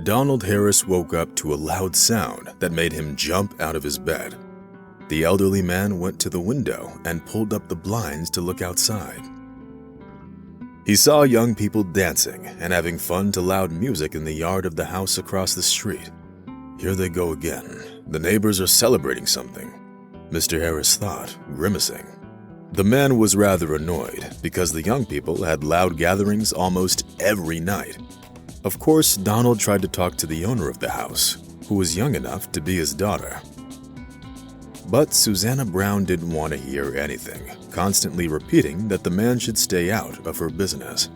Donald Harris woke up to a loud sound that made him jump out of his bed. The elderly man went to the window and pulled up the blinds to look outside. He saw young people dancing and having fun to loud music in the yard of the house across the street. Here they go again. The neighbors are celebrating something, Mr. Harris thought, grimacing. The man was rather annoyed because the young people had loud gatherings almost every night. Of course, Donald tried to talk to the owner of the house, who was young enough to be his daughter. But Susanna Brown didn't want to hear anything, constantly repeating that the man should stay out of her business.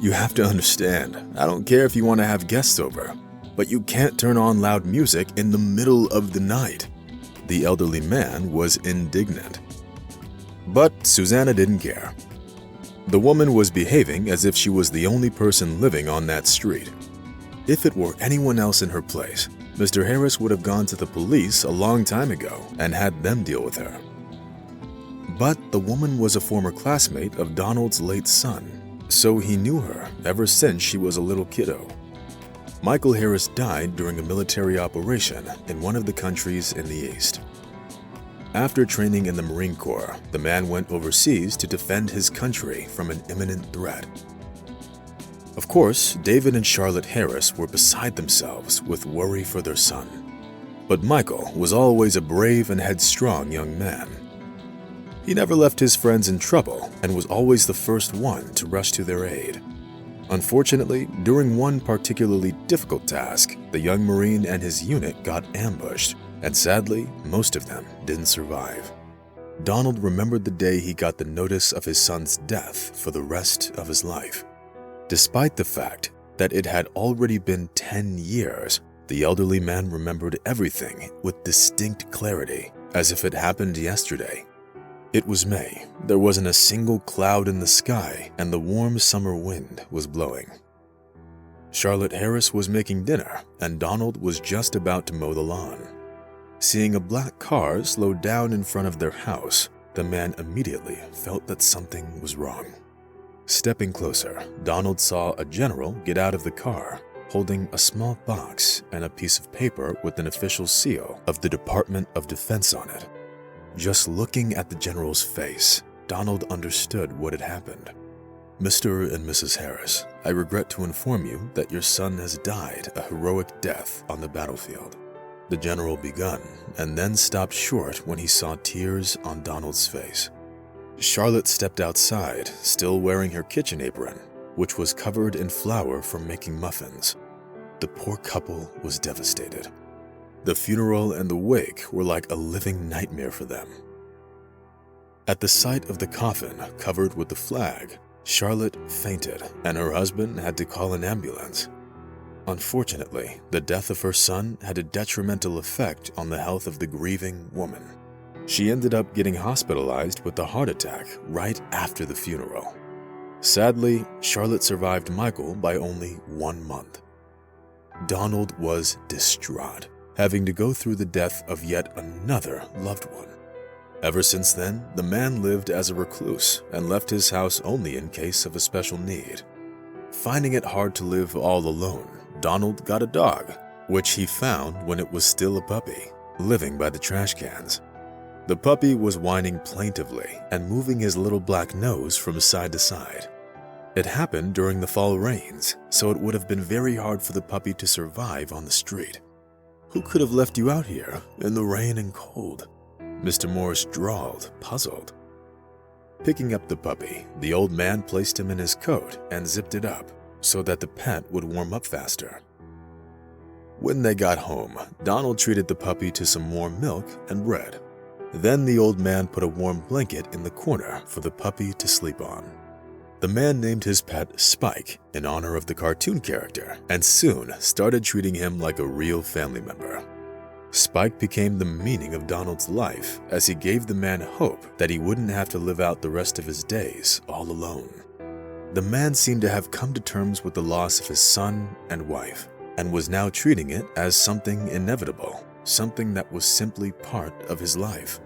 You have to understand, I don't care if you want to have guests over, but you can't turn on loud music in the middle of the night. The elderly man was indignant. But Susanna didn't care. The woman was behaving as if she was the only person living on that street. If it were anyone else in her place, Mr. Harris would have gone to the police a long time ago and had them deal with her. But the woman was a former classmate of Donald's late son, so he knew her ever since she was a little kiddo. Michael Harris died during a military operation in one of the countries in the East. After training in the Marine Corps, the man went overseas to defend his country from an imminent threat. Of course, David and Charlotte Harris were beside themselves with worry for their son. But Michael was always a brave and headstrong young man. He never left his friends in trouble and was always the first one to rush to their aid. Unfortunately, during one particularly difficult task, the young Marine and his unit got ambushed, and sadly, most of them didn't survive. Donald remembered the day he got the notice of his son's death for the rest of his life. Despite the fact that it had already been 10 years, the elderly man remembered everything with distinct clarity, as if it happened yesterday. It was May. There wasn't a single cloud in the sky, and the warm summer wind was blowing. Charlotte Harris was making dinner, and Donald was just about to mow the lawn. Seeing a black car slow down in front of their house, the man immediately felt that something was wrong. Stepping closer, Donald saw a general get out of the car, holding a small box and a piece of paper with an official seal of the Department of Defense on it. Just looking at the general's face, Donald understood what had happened. Mr. and Mrs. Harris, I regret to inform you that your son has died a heroic death on the battlefield. The general began and then stopped short when he saw tears on Donald's face. Charlotte stepped outside, still wearing her kitchen apron, which was covered in flour from making muffins. The poor couple was devastated. The funeral and the wake were like a living nightmare for them. At the sight of the coffin covered with the flag, Charlotte fainted and her husband had to call an ambulance. Unfortunately, the death of her son had a detrimental effect on the health of the grieving woman. She ended up getting hospitalized with a heart attack right after the funeral. Sadly, Charlotte survived Michael by only 1 month. Donald was distraught, having to go through the death of yet another loved one. Ever since then, the man lived as a recluse and left his house only in case of a special need. Finding it hard to live all alone, Donald got a dog, which he found when it was still a puppy, living by the trash cans. The puppy was whining plaintively and moving his little black nose from side to side. It happened during the fall rains, so it would have been very hard for the puppy to survive on the street. Who could have left you out here in the rain and cold? Mr. Morris drawled, puzzled. Picking up the puppy, the old man placed him in his coat and zipped it up so that the pet would warm up faster. When they got home, Donald treated the puppy to some warm milk and bread. Then the old man put a warm blanket in the corner for the puppy to sleep on. The man named his pet Spike in honor of the cartoon character and soon started treating him like a real family member. Spike became the meaning of Donald's life as he gave the man hope that he wouldn't have to live out the rest of his days all alone. The man seemed to have come to terms with the loss of his son and wife and was now treating it as something inevitable, something that was simply part of his life.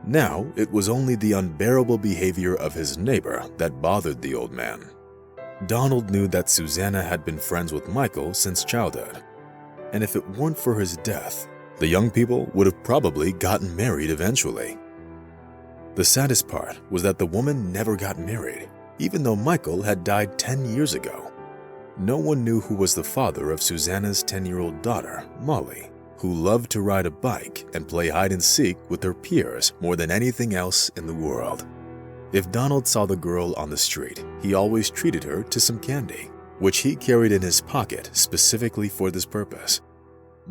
Now, it was only the unbearable behavior of his neighbor that bothered the old man. Donald knew that Susanna had been friends with Michael since childhood, and if it weren't for his death, the young people would have probably gotten married eventually. The saddest part was that the woman never got married, even though Michael had died 10 years ago. No one knew who was the father of Susanna's 10-year-old daughter, Molly, who loved to ride a bike and play hide-and-seek with her peers more than anything else in the world. If Donald saw the girl on the street, he always treated her to some candy, which he carried in his pocket specifically for this purpose.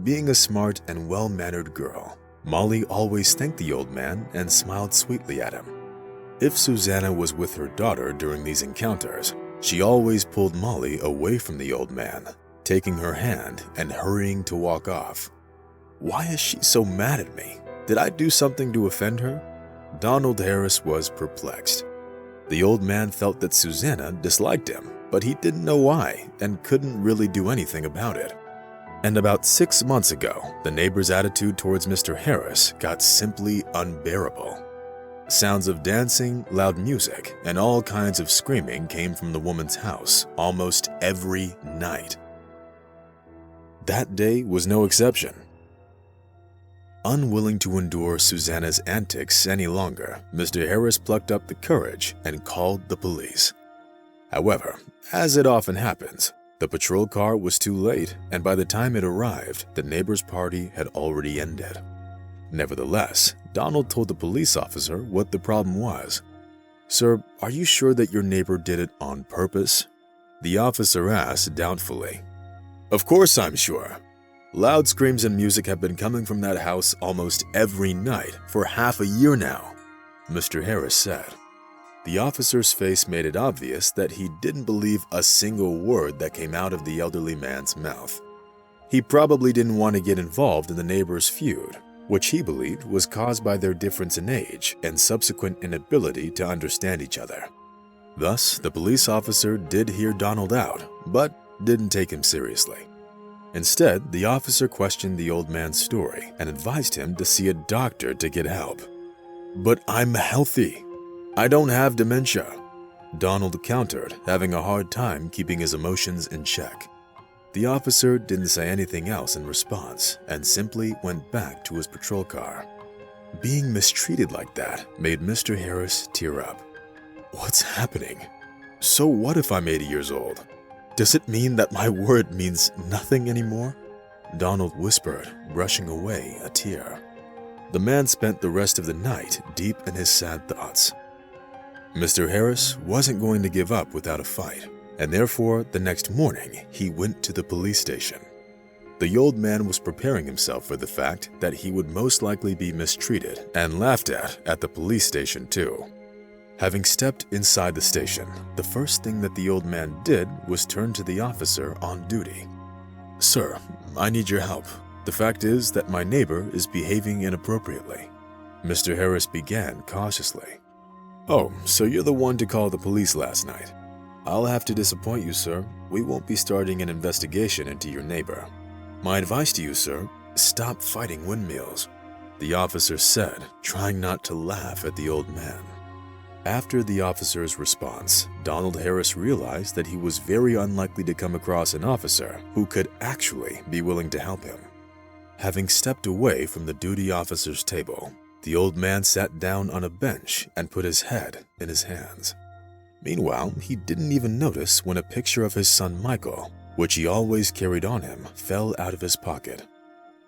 Being a smart and well-mannered girl, Molly always thanked the old man and smiled sweetly at him. If Susanna was with her daughter during these encounters, she always pulled Molly away from the old man, taking her hand and hurrying to walk off. Why is she so mad at me? Did I do something to offend her? Donald Harris was perplexed. The old man felt that Susanna disliked him, but he didn't know why and couldn't really do anything about it. And about 6 months ago, the neighbor's attitude towards Mr. Harris got simply unbearable. Sounds of dancing, loud music, and all kinds of screaming came from the woman's house almost every night. That day was no exception. Unwilling to endure Susanna's antics any longer, Mr. Harris plucked up the courage and called the police. However, as it often happens, the patrol car was too late, and by the time it arrived, the neighbor's party had already ended. Nevertheless, Donald told the police officer what the problem was. "Sir, are you sure that your neighbor did it on purpose?" The officer asked doubtfully. "Of course I'm sure. Loud screams and music have been coming from that house almost every night for half a year now," Mr. Harris said. The officer's face made it obvious that he didn't believe a single word that came out of the elderly man's mouth. He probably didn't want to get involved in the neighbor's feud, which he believed was caused by their difference in age and subsequent inability to understand each other. Thus, the police officer did hear Donald out, but didn't take him seriously. Instead, the officer questioned the old man's story and advised him to see a doctor to get help. "But I'm healthy. I don't have dementia," Donald countered, having a hard time keeping his emotions in check. The officer didn't say anything else in response and simply went back to his patrol car. Being mistreated like that made Mr. Harris tear up. What's happening? So what if I'm 80 years old? Does it mean that my word means nothing anymore? Donald whispered, brushing away a tear. The man spent the rest of the night deep in his sad thoughts. Mr. Harris wasn't going to give up without a fight, and therefore the next morning he went to the police station. The old man was preparing himself for the fact that he would most likely be mistreated and laughed at the police station too. Having stepped inside the station, the first thing that the old man did was turn to the officer on duty. "Sir, I need your help. The fact is that my neighbor is behaving inappropriately." Mr. Harris began cautiously. "Oh, so you're the one to call the police last night. I'll have to disappoint you, sir. We won't be starting an investigation into your neighbor. My advice to you, sir, stop fighting windmills," the officer said, trying not to laugh at the old man. After the officer's response, Donald Harris realized that he was very unlikely to come across an officer who could actually be willing to help him. Having stepped away from the duty officer's table, the old man sat down on a bench and put his head in his hands. Meanwhile, he didn't even notice when a picture of his son Michael, which he always carried on him, fell out of his pocket.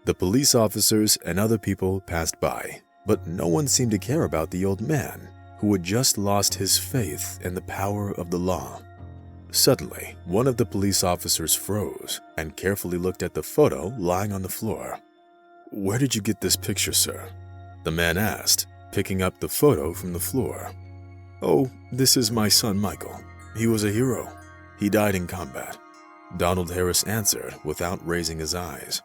The police officers and other people passed by, but no one seemed to care about the old man, who had just lost his faith in the power of the law. Suddenly, one of the police officers froze and carefully looked at the photo lying on the floor. "Where did you get this picture, sir?" the man asked, picking up the photo from the floor. "Oh, this is my son Michael. He was a hero. He died in combat," Donald Harris answered without raising his eyes.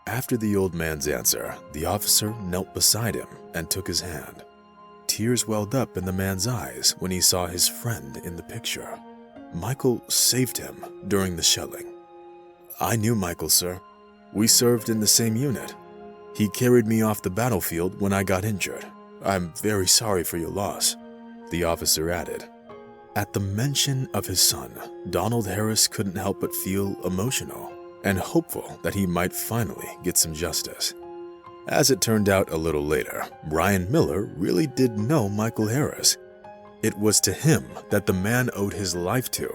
After the old man's answer, the officer knelt beside him and took his hand. Tears welled up in the man's eyes when he saw his friend in the picture. Michael saved him during the shelling. "I knew Michael, sir. We served in the same unit. He carried me off the battlefield when I got injured. I'm very sorry for your loss," the officer added. At the mention of his son, Donald Harris couldn't help but feel emotional, and hopeful that he might finally get some justice. As it turned out a little later, Brian Miller really did know Michael Harris. It was to him that the man owed his life to,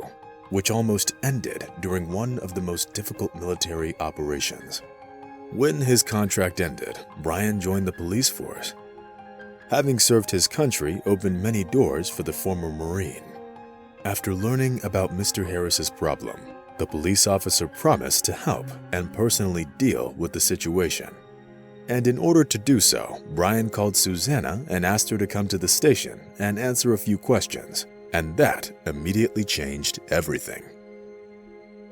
which almost ended during one of the most difficult military operations. When his contract ended, Brian joined the police force. Having served his country opened many doors for the former Marine. After learning about Mr. Harris's problem, the police officer promised to help and personally deal with the situation. And in order to do so, Brian called Susanna and asked her to come to the station and answer a few questions, and that immediately changed everything.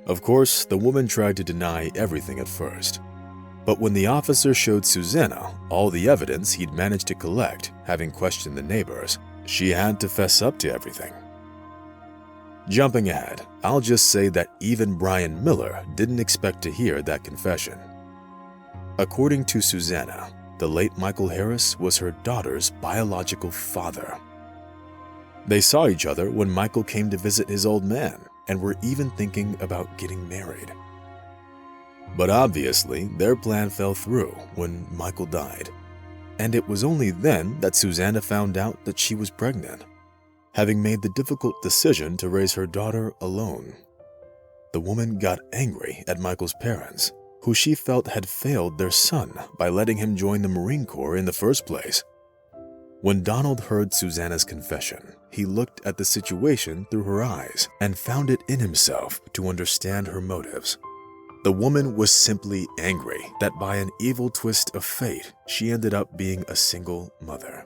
Of course, the woman tried to deny everything at first. But when the officer showed Susanna all the evidence he'd managed to collect, having questioned the neighbors, she had to fess up to everything. Jumping ahead, I'll just say that even Brian Miller didn't expect to hear that confession. According to Susanna, the late Michael Harris was her daughter's biological father. They saw each other when Michael came to visit his old man and were even thinking about getting married. But obviously, their plan fell through when Michael died, and it was only then that Susanna found out that she was pregnant, having made the difficult decision to raise her daughter alone. The woman got angry at Michael's parents, who she felt had failed their son by letting him join the Marine Corps in the first place. When Donald heard Susanna's confession, he looked at the situation through her eyes and found it in himself to understand her motives. The woman was simply angry that by an evil twist of fate, she ended up being a single mother.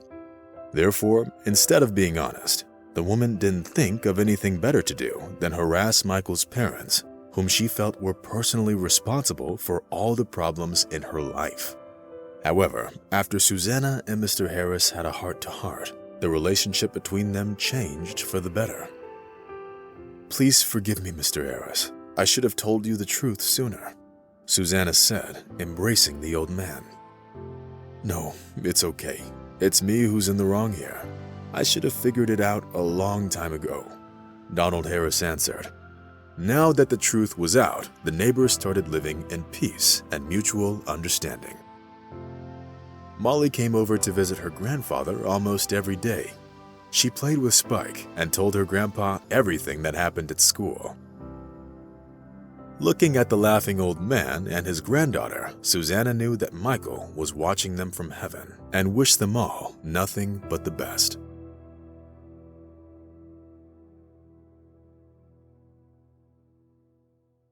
Therefore, instead of being honest, the woman didn't think of anything better to do than harass Michael's parents, whom she felt were personally responsible for all the problems in her life. However, after Susanna and Mr. Harris had a heart-to-heart, the relationship between them changed for the better. "Please forgive me, Mr. Harris. I should have told you the truth sooner," Susanna said, embracing the old man. "No, it's okay. It's me who's in the wrong here. I should have figured it out a long time ago," Donald Harris answered. Now that the truth was out, the neighbors started living in peace and mutual understanding. Molly came over to visit her grandfather almost every day. She played with Spike and told her grandpa everything that happened at school. Looking at the laughing old man and his granddaughter, Susanna knew that Michael was watching them from heaven and wished them all nothing but the best.